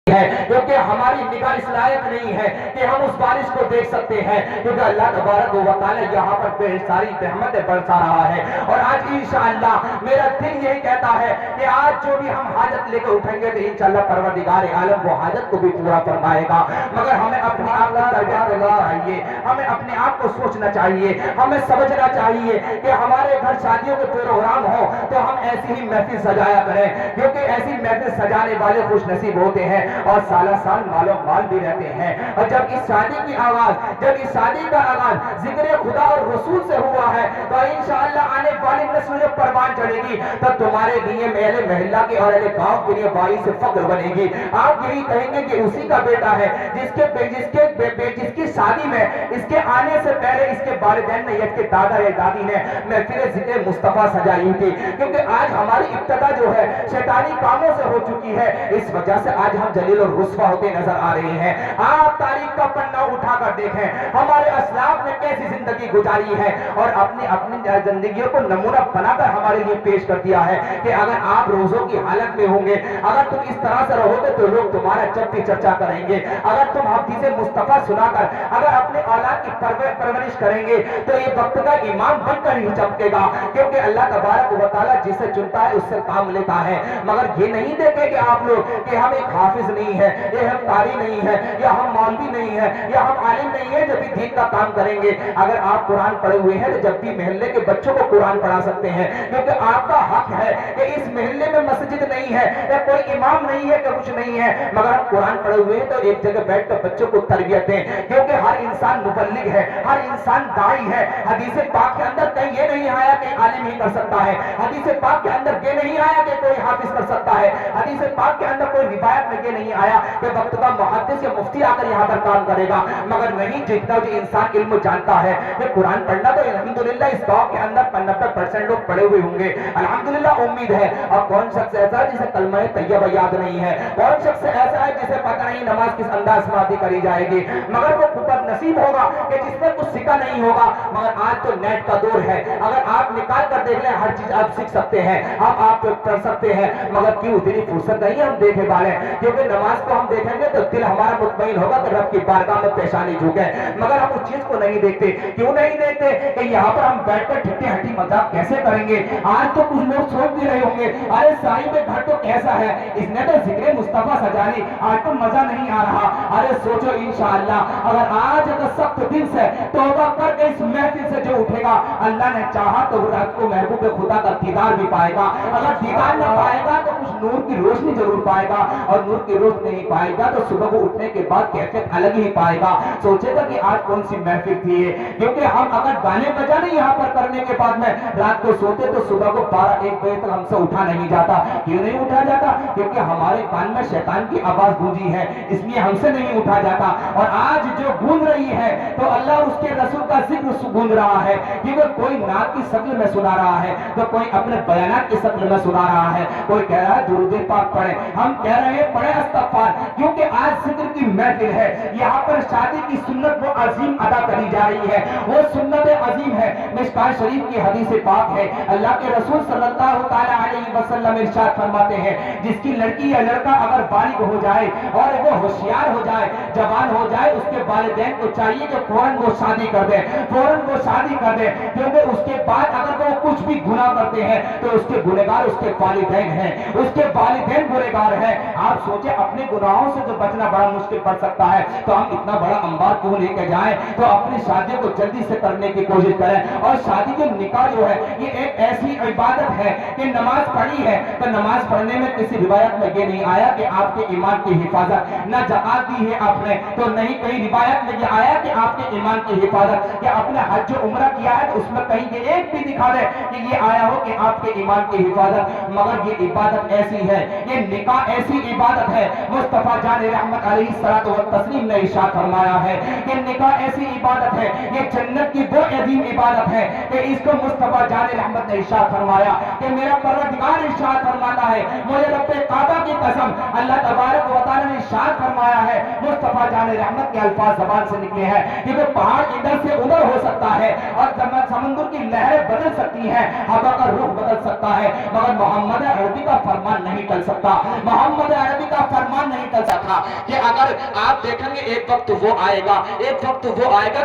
ہے کیونکہ ہماری نگاہ اس لائق نہیں ہے کہ ہم اس بارش کو دیکھ سکتے ہیں، کیونکہ اللہ تبارک و تعالی یہاں پر بے ساری رحمتیں برسا رہا ہے۔ اور آج انشاءاللہ میرا دل یہی کہتا ہے کہ آج جو بھی ہم حاجت لے کے اٹھیں گے تو انشاءاللہ پروردگار عالم وہ حاجت کو بھی پورا فرمائے گا، مگر ہمیں اپنے آپ کو تربیت کرنی چاہیے، ہمیں اپنے آپ کو سوچنا چاہیے، ہمیں سمجھنا چاہیے کہ ہمارے گھر شادیوں کے پروگرام ہو تو ہم ایسی ہی محفل سجایا کریں، کیونکہ ایسی محفل سجانے والے خوش نصیب ہوتے ہیں اور سالہ سال مال و مال بھی رہتے ہیں۔ اور جب اس شادی کی آواز، جب اس شادی کا آغاز ذکر خدا اور رسول سے ہوا ہے تو انشاءاللہ آنے والی نسل جو پروان چڑھے گی تو تمہارے لیے اہل محلہ کے اور اہل گاؤں کے لیے باعث فخر بنے گی۔ آپ یہی کہیں گے کہ اسی کا بیٹا ہے جس کی شادی میں اس کے آنے سے پہلے اس کے والدین نے یا اس کے دادا یا دادی نے محفل ذکر مصطفیٰ سجائی تھی، کیونکہ آج ہماری ابتدا جو ہے شیطانی کاموں سے ہو چکی ہے، اس وجہ سے آج ہم جلیل اور رسوا ہوتے نظر آ رہے ہیں۔ آپ تاریخ کا پنہ اٹھا کر دیکھیں ہمارے اسلاف نے کیسی زندگی گزاری ہے اور اپنی زندگیوں کو نمونہ بنا کر ہمارے لیے پیش کر دیا ہے کہ اگر آپ روزوں کی حالت میں ہوں گے، اگر تم اس طرح سے رہو گے تو لوگ تمہارا جب بھی چرچا کریں گے، اگر تم حدیث مصطفیٰ سنا کر اگر اپنے اولاد کی پرورش کریں گے تو یہ وقت کا امام بن کر ہی چمکے گا، کیونکہ اللہ تبارک و تعالیٰ جسے چنتا ہے اس سے کام لیتا ہے۔ مگر یہ نہیں دیکھے کہ آپ لوگ کہ ہم ایک حافظ نہیں ہے، یہ ہم قاری نہیں ہے، یا ہم مولوی نہیں ہے، یا ہم عالم نہیں ہے، جب بھی دین کا کام کریں گے اگر آپ قرآن پڑھے ہوئے ہیں تو جب بھی محلے کے بچوں کو قرآن پڑھا سکتے ہیں، کیونکہ آپ کا حق ہے کہ اس محلے میں مسجد نہیں ہے یا کوئی امام نہیں ہے کہ کچھ نہیں ہے، مگر ہم قرآن پڑھے ہوئے ہیں تو ایک جگہ بیٹھ کر بچوں کو تربیت دیں، کیونکہ ہر انسان مبلغ ہے، ہر انسان داعی ہے۔ حدیث پاک کے اندر کہیں یہ نہیں آیا کہ عالم ہی کر سکتا ہے، حدیث پاک کے اندر یہ نہیں آیا کہ کوئی حافظ کر سکتا ہے، حدیث پاک کے اندر کوئی روایت میں یہ نہیں آیا کہ وقت کا محدث یا مفتی آ کر یہاں پر کام کرے گا، مگر نہیں جتنا جو انسان علم جانتا ہے یہ قرآن پڑھنا تو الحمدللہ اس گاؤں کے اندر 90% لوگ پڑھے ہوئے ہوں گے، الحمدللہ امید ہے۔ اور کون شخص ایسا ہے جسے کلمہ طیبہ یاد نہیں ہے، کون شخص ایسا ہے جسے پتہ نہیں نماز کس انداز میں ادا کری جائے گی، مگر وہ خود نصیب ہوگا کہ جس نے کچھ سیکھا نہیں ہوگا۔ مگر آج تو نیٹ کا دور ہے، اگر آپ نکال کر دیکھ لیں ہر چیز آپ سیکھ سکتے ہیں، آپ پڑھ سکتے ہیں، مگر کیوں اتنی فرصت نہیں ہم دیکھے والے، کیونکہ نماز کو ہم دیکھیں گے تو دل ہمارا مطمئن ہوگا کہ رب کی بارگاہ میں پیشانی جھکے، مگر ہم اس چیز کو نہیں دیکھتے۔ کیوں نہیں دیکھتے کہ یہاں پر ہم بیٹھ کر ٹھٹی ہٹی مذاق کیسے کریں گے؟ آج تو کچھ لوگ سوچ بھی رہے ہوں گے ارے صاحب گھر تو کیسا ہے، اس نے تو ذکر مصطفیٰ سجا لی، آج تو مزہ نہیں آ رہا۔ ارے سوچو انشاءاللہ اگر آج اگر سخت دل سے توبہ کر کے اس محفل سے جو اٹھے گا، اللہ نے چاہا تو وہ رات کو محبوب خدا کا دیدار بھی پائے گا، اگر دیدار نہ پائے گا تو کچھ نور کی روشنی ضرور پائے گا، اور نور کی روشنی نہیں پائے گا تو صبح کو اٹھنے کے بعد کیفیت الگ ہی پائے گا، سوچے گا کہ آج کون سی محفل تھی ہے۔ کیونکہ ہم اگر گانے بجانے یہاں پر کرنے کے بعد میں رات کو سوتے تو صبح کو 12-1 بجے تک ہم سے اٹھا نہیں جاتا۔ کیوں نہیں اٹھا جاتا؟ کیونکہ ہمارے کان میں شیطان کی آواز گونجی ہے، اس لیے ہم سے نہیں اٹھا جاتا۔ اور آج جو گونج رہی ہے تو اللہ اس کے رسول کا ذکر گونج رہا ہے، کیونکہ کوئی نعت کی شکل میں سنا رہا ہے تو کوئی اپنے بیانات کی شکل میں سنا رہا ہے، کوئی کہہ رہا ہے درود پاک پڑھیں، ہم کہہ رہے ہیں پڑھیں استغفار، کیونکہ آج ذکر کی محفل ہے، یہاں پر شادی کی سنت وہ عظیم ادا کری جا رہی ہے، وہ سنت عظیم ہے۔ مشکوٰۃ شریف کی حدیث پاک ہے، اللہ کے رسول صلی اللہ تعالی علیہ وسلم ارشاد فرماتے ہیں جس کی لڑکی یا لڑکا اگر بالغ ہو جائے اور وہ ہوشیار ہو جائے، جوان ہو جائے، اس کے والدین کو چاہیے کہ فوراً وہ شادی کر دے، فوراً وہ شادی کر دے، کیونکہ اس کے بعد اگر وہ کچھ بھی گناہ کرتے ہیں تو اس کے گنہگار اس کے والدین ہیں، اس کے والدین گنہگار ہیں۔ آپ سوچیں اپنے گناہوں سے جو بچنا بڑا مشکل پڑ سکتا ہے تو ہم اتنا بڑا انبار کیوں لے کے جائیں، تو اپنی شادی کو جلدی سے کرنے کی کوشش کریں۔ اور شادی جو نکاح جو ہے یہ ایک ایسی عبادت ہے کہ نماز پڑھی ہے تو نماز پڑھنے میں کسی روایت میں یہ نہیں آیا کہ آپ کے ایمان کی حفاظت، نہ زکات دی ہے آپ نے تو نہیں کہیں روایت میں یہ آیا کہ آپ کے ایمان کی حفاظت، کہ آپ نے حج و عمرہ کیا ہے تو اس میں کہیں یہ ایک بھی دکھا دے کہ یہ آیا ہو کہ آپ کے ایمان کی حفاظت، مگر یہ عبادت ایسی ہے، یہ نکاح ایسی عبادت ہے، مصطفیٰ جان رحمت علیہ الصلوۃ والتسلیم نے ارشاد فرمایا ہے کہ نکاح ایسی عبادت ہے، یہ جنت کی وہ عظیم عبادت ہے کہ اس کو مصطفیٰ جان رحمت نے ارشاد فرمایا کہ میرا پروردگار ارشاد فرماتا ہے، مجھے رب کعبہ کی قسم، اللہ تبارک و تعالی نے ارشاد فرمایا ہے، مصطفیٰ جان رحمت کے الفاظ زبان سے نکلے ہیں کہ وہ پہاڑ ادھر سے ادھر ہو سکتا ہے اور سمندر کی لہریں بدل سکتی ہیں، ہوا کا رخ بدل سکتا ہے، مگر محمد عربی کا فرمان نہیں ٹل سکتا، محمد عربی کا فرمان نہیں ٹل سکتا۔ تھا کہ اگر آپ دیکھیں گے ایک وقت وہ آئے گا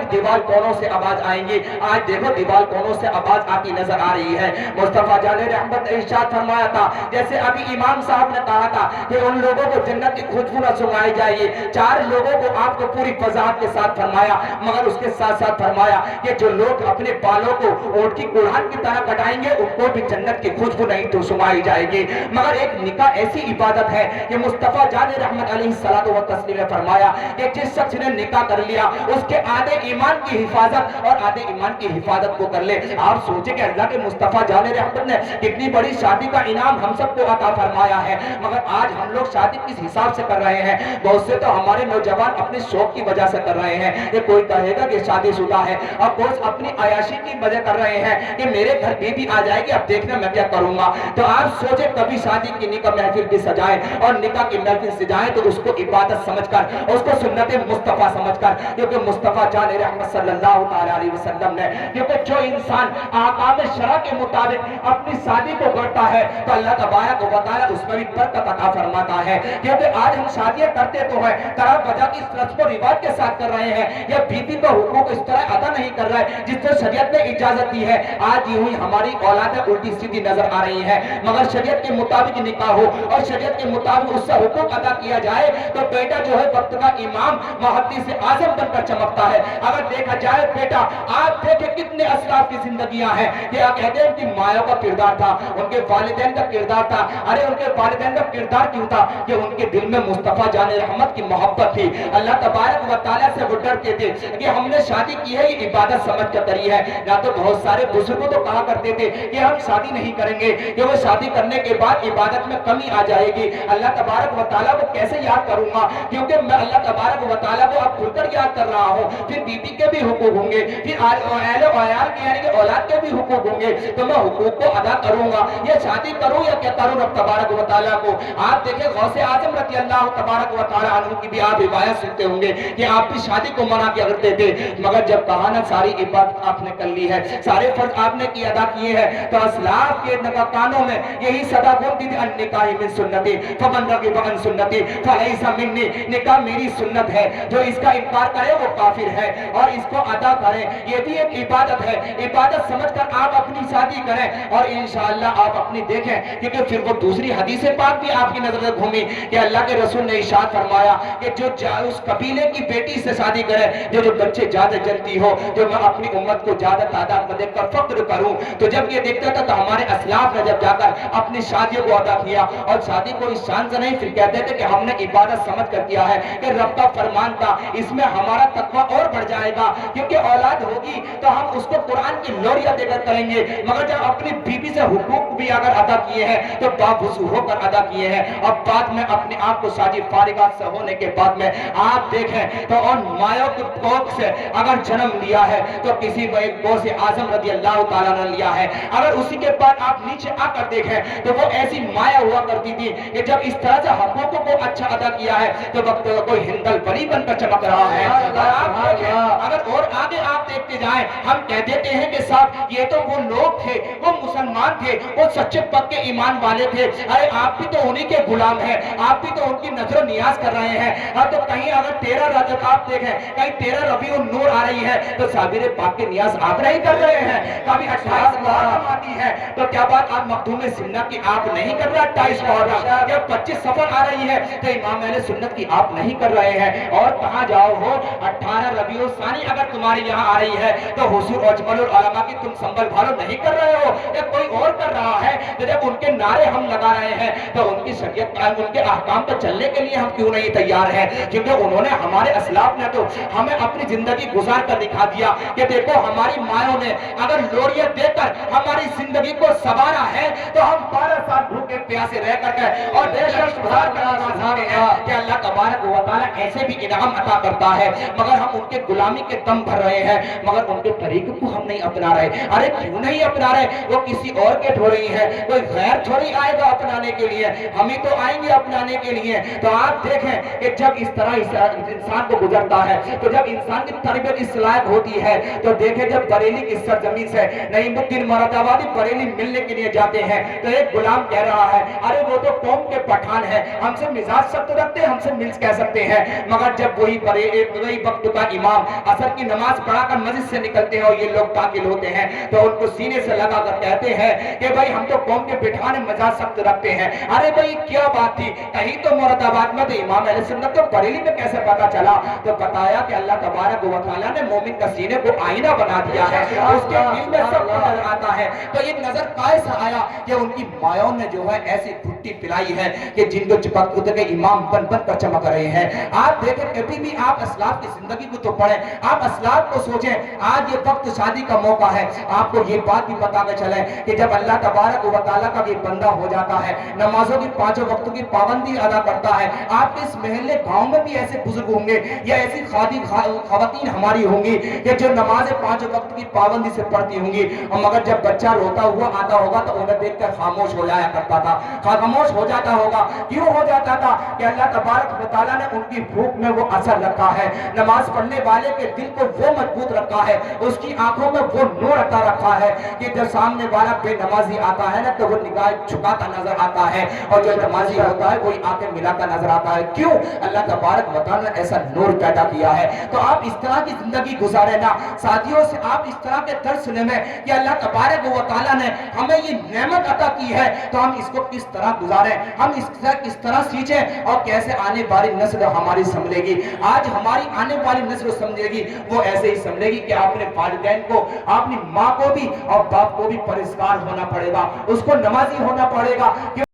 کہ دیوال کونوں سے آواز آئیں گی. آج دیکھو دیوال کونوں سے آواز آتی نظر آ رہی ہے. مصطفیٰ جان رحمت نے ارشاد فرمایا تھا جیسے ابھی امام صاحب نے کہا تھا کہ ان لوگوں کو جنت کی خوشبو نہ سنگائی جائے گی. 4 لوگوں کو آپ کو پوری وضاحت کے ساتھ فرمایا, مگر اس کے ساتھ ساتھ فرمایا کہ جو لوگ اپنے بالوں کو اونٹ کی کوڑھان کی طرح کٹائیں گے ان کو بھی جنت کی خوشبو نہیں تو سنگائی جائے گی. مگر ایک نکاح ایسی عبادت ہے کہ مصطفیٰ جان رحمت علیہ الصلوۃ والتسلیم نے فرمایا کہ جس شخص نے نکاح کر لیا اس کے آدھے ایمان کی حفاظت اور آدھے ایمان کی حفاظت کو کر لے. آپ سوچیں کہ اللہ کے مصطفیٰ جان رحمت نے کتنی بڑی شادی کا انعام ہم سب کو عطا فرمایا ہے, مگر آج ہم لوگ شادی کس حساب سے کر رہے ہیں؟ بہت سے تو ہمارے نوجوان اپنے شوق کی وجہ سے کر رہے ہیں. یہ کوئی کہے گا کہ شادی شدہ ہے اور کوئی اپنی عیاشی کی وجہ کر رہے ہیں کہ میرے گھر بیوی آ جائے گی اب دیکھنا میں کیا کروں گا. تو آپ سوچیں کبھی شادی کی نکاح محفل بھی سجائیں اور نکاح کی محفل سجائیں تو اس کو عبادت سمجھ کر, اس کو سنت مصطفیٰ سمجھ کر, کیونکہ مصطفیٰ جان رحمت صلی اللہ علیہ وسلم نے, کیونکہ جو انسان آکام شرع کے مطابق اپنی شادی کو کرتا ہے تو اللہ تبارک و تعالیٰ اس میں بھی برکت عطا فرماتا ہے. کیونکہ آج ہم شادیاں کرتے تو ہیں طرح وجہ کی رسم و رواج کے ساتھ کر رہے ہیں, یا بیوی کا حقوق اس طرح ادا نہیں کر رہے جس سے شریعت نے اجازت دی ہے. آج یوں ہی ہماری اولادیں الٹی سیدھی نظر آ رہی ہیں. مگر شریعت کے مطابق نکاح ہو اور شریعت کے مطابق اس سے حقوق ادا کیا جائے تو بیٹا جو ہے وقت کا امام محدث اعظم بن کر چمکتا ہے. اگر دیکھا جائے بیٹا, آپ دیکھیں کتنے اسلاف کی زندگیاں ہیں کہ آپ کہتے ہیں ان کی مایوں کا کردار تھا, ان کے والدین کا کردار تھا. ارے ان کے والدین کا کردار کیوں تھا کہ ان کے دل میں مصطفیٰ جان رحمت کی محبت تھی. اللہ تبارک و تعالیٰ سے وہ ڈرتے تھے کہ ہم نے شادی کی ہے یہ عبادت سمجھ کر کری ہے. نہ تو بہت سارے بزرگوں تو کہا کرتے تھے کہ ہم شادی نہیں کریں گے کہ وہ شادی کرنے کے بعد عبادت میں کمی آ جائے گی. اللہ تبارک و تعالیٰ کو کیسے یاد کروں گا, کیونکہ میں اللہ تبارک و تعالیٰ کو اب کھل کر یاد کر رہا ہوں. پھر بیوی کے بھی حقوق ہوں گے, پھر اہل و عیال کے یعنی کہ اولاد کے بھی حقوق ہوں گے, تو میں حقوق کو ادا کروں گا. یہ شادی کروں یا کیا کروں رب تبارک و تعالیٰ کو. آپ دیکھیں غوث اعظم رضی اللہ تبارک و تعالیٰ عنہ کی بھی آپ روایت سنتے ہوں گے کہ آپ بھی شادی کو منع کیا کرتے تھے, مگر جب کہا نا ساری عبادت آپ نے کر لی ہے, سارے فرض آپ نے کی ادا کیے ہیں, تو اسلاف کے کانوں میں یہی صدا گونجتی تھی النکاح من سنتی فمن رغب عن سنتی فلیس منی. نکاح میری سنت ہے, جو اس کا انکار کرے وہ کافر ہے, اور اس کو ادا کریں یہ بھی ایک عبادت ہے. عبادت سمجھ کر آپ اپنی شادی کریں اور انشاءاللہ آپ اپنی دیکھیں, کیونکہ پھر وہ دوسری حدیث پاک بھی آپ کی نظر میں گھومی کہ اللہ کے رسول نے ارشاد فرمایا کہ جو اس قبیلے کی بیٹی سے شادی کرے جو بچے زیادہ جلتی ہو, جو میں اپنی امت کو زیادہ تعداد میں دیکھ کر فخر کروں. تو جب یہ دیکھتا تھا تو ہمارے اسلاف نے جب جا کر اپنی شادیوں کو ادا کیا, اور شادی کو اس شان سے نہیں پھر کہتے تھے کہ ہم نے عبادت سمجھ کر کیا ہے کہ رب کا فرمان تھا, اس میں ہمارا تقویٰ اور بڑھ جائے گا, کیونکہ اولاد ہوگی تو ہم اس کو قرآن کی لوریاں دے کر کریں گے. مگر جب اپنی بیوی سے حقوق بھی اگر ادا کیے ہیں تو باوضو ہو کر ادا کیے ہیں. اب بعد میں اپنے آپ کو شادی فارغات سے ہونے کے بعد میں آپ دیکھیں تو ان مایوں کے کوکھ سے اگر جنم لیا ہے تو کسی غوث اعظم رضی اللہ تعالیٰ نے لیا ہے. اگر اسی کے بعد آپ نیچے آ کر دیکھیں تو وہ ایسی مایا ہوا کرتی تھی کہ جب اس طرح سے حقوق کو اچھا ادا کیا ہے تو وقت کوئی ہندل پری بن کر چمک رہا ہے. اور آپ دیکھیں اگر اور آگے آپ دیکھتے جائیں, ہم کہہ دیتے ہیں کہ صاحب یہ تو وہ لوگ تھے, وہ مسلمان تھے, وہ سچے پکے ایمان والے تھے. ارے آپ بھی تو انہی کے غلام ہیں, آپ بھی تو ان کی نظر و نیاز کر رہے ہیں. تو کہیں اگر 13 رجب آپ دیکھیں, کہیں 13 ربیع النور آ رہی ہے تو صابر پاک کے نیاز آپ نہیں کر رہے ہیں. کبھی 28 محرم آتی ہے تو کیا بات آپ مخدوم سنت کی آپ نہیں کر رہے 28 محرم, یا 25 صفر آ رہی ہے تو امام اہل سنت کی آپ نہیں کر رہے ہیں. اور کہاں جاؤ ہو 18 ربیع الثانی اگر تمہاری یہاں آ رئی ہے تو حضور اجمل العلماء کی تم سنبھل بھالو نہیں کر رہے ہو, یا کوئی اور کر رہا ہے. تو جب ان کے نعرے ہم لگا رہے ہیں تو ان کی شریعت ان کے احکام پر چلنے کے لیے ہم کیوں نہیں تیار ہیں, کیونکہ انہوں نے ہمارے اسلاف نے تو ہمیں اپنی زندگی گزار کر دکھا دیا کہ دیکھو ہماری مایوں نے اگر لوریاں دے کر ہماری زندگی کو سنوارا ہے تو ہم 12 سال بھوکے پیاسے رہ کر گئے اور کہ اللہ تبارک و تعالیٰ ایسے بھی انعام عطا کرتا ہے, مگر ہم ان کے غلامی کے دم بھر رہے ہیں, مگر ان کے طریقے کو ہم نہیں اپنا رہے. ارے کیوں نہیں اپنا رہے, وہ کسی اور کے ہو رہی ہے, کوئی غیر تھوڑی آئے گا اپنانے کے لیے, ہم ہی تو آئیں گے اپنانے کے لیے. تو آپ دیکھیں کہ جب اس طرح انسان کو گزرتا ہے تو جب انسان کی تربیت اس لائق ہوتی ہے تو دیکھیں جب بریلی کی سرزمین سے نعیم الدین مراد آبادی بریلی ملنے کے لیے جاتے ہیں تو ایک غلام کہہ رہا ہے ارے وہ تو قوم کے پٹھان ہے, ہم سے مزاج سخت وقت رکھتے ہم سے مل کہہ سکتے ہیں، مگر جب وہی وقت کا امام عصر کی نماز پڑھا کر مسجد سے نکلتے ہیں اور یہ لوگ داخل ہوتے ہیں تو ان کو سینے سے لگا کر کہتے ہیں کہ بھائی ہم تو قوم کے بٹھانے مزاج سخت رکھتے ہیں. ارے بھائی کیا بات تھی، کہیں تو مراد آباد میں تو امام اہل سنت تو بریلی میں کیسے پتا چلا؟ تو بتایا کہ اللہ تبارک و تعالیٰ نے مومن کا سینے کو آئینہ بنا دیا ہے، اس کے دل میں سب نظر آتا ہے. تو ایک نظر کیسے آیا کہ ان کی مایوں نے جو ہے ایسی گھٹی پلائی ہے کہ جن کو چپک خود کے امام بن بن کر چمک رہے ہیں. آپ دیکھیں کبھی بھی آپ اسلاف کی زندگی کو تو پڑھیں، آپ اسلاف کو سوچیں. آج یہ وقت شادی کا موقع ہے، آپ کو یہ بات بھی بتا کے چلیں کہ جب اللہ تبارک و تعالیٰ کا یہ بندہ ہو جاتا ہے، نمازوں کی 5 وقتوں کی پابندی ادا کرتا ہے، آپ کے اس محلے گاؤں میں بھی ایسے بزرگ ہوں گے یا ایسی خواتین ہماری ہوں گی کہ جو نماز 5 وقت کی پابندی سے پڑھتی ہوں گی، اور مگر جب بچہ روتا ہوا آتا ہوگا تو انہیں دیکھ کر خاموش ہو جایا کرتا تھا. خاموش ہو جاتا ہوگا، کیوں ہو جاتا تھا؟ کہ اللہ تبارک و تعالیٰ نے ان کی بھوک میں وہ اثر رکھا ہے، نماز پڑھنے والے کے دل کو وہ مضبوط رکھا ہے، اس کی آنکھوں میں وہ نور عطا رکھا ہے کہ جب سامنے والا بے نمازی آتا ہے نا تو وہ نگاہ جھکاتا نظر آتا ہے، اور جو نمازی ہوتا ہے وہی آنکھیں ملاتا نظر آتا ہے. کیوں؟ اللہ تبارک و تعالیٰ نے ایسا نور پیدا کیا ہے. تو آپ اس طرح کی زندگی گزارے نا ساتھیوں سے، آپ اس طرح کے درس لیں کہ اللہ تبارک و تعالیٰ نے ہمیں یہ نعمت عطا کی ہے تو ہم اس کو کس طرح گزاریں، ہم اس سے کس طرح سیکھیں اور کیسے آنے والی نسل ہماری سمجھے گی. آج ہماری آنے والی نسل سمجھے گی وہ ایسے ہی سمجھے گی کہ اپنے والدین کو، اپنی ماں کو بھی اور باپ کو بھی پرہیزگار ہونا پڑے گا، اس کو نمازی ہونا پڑے گا.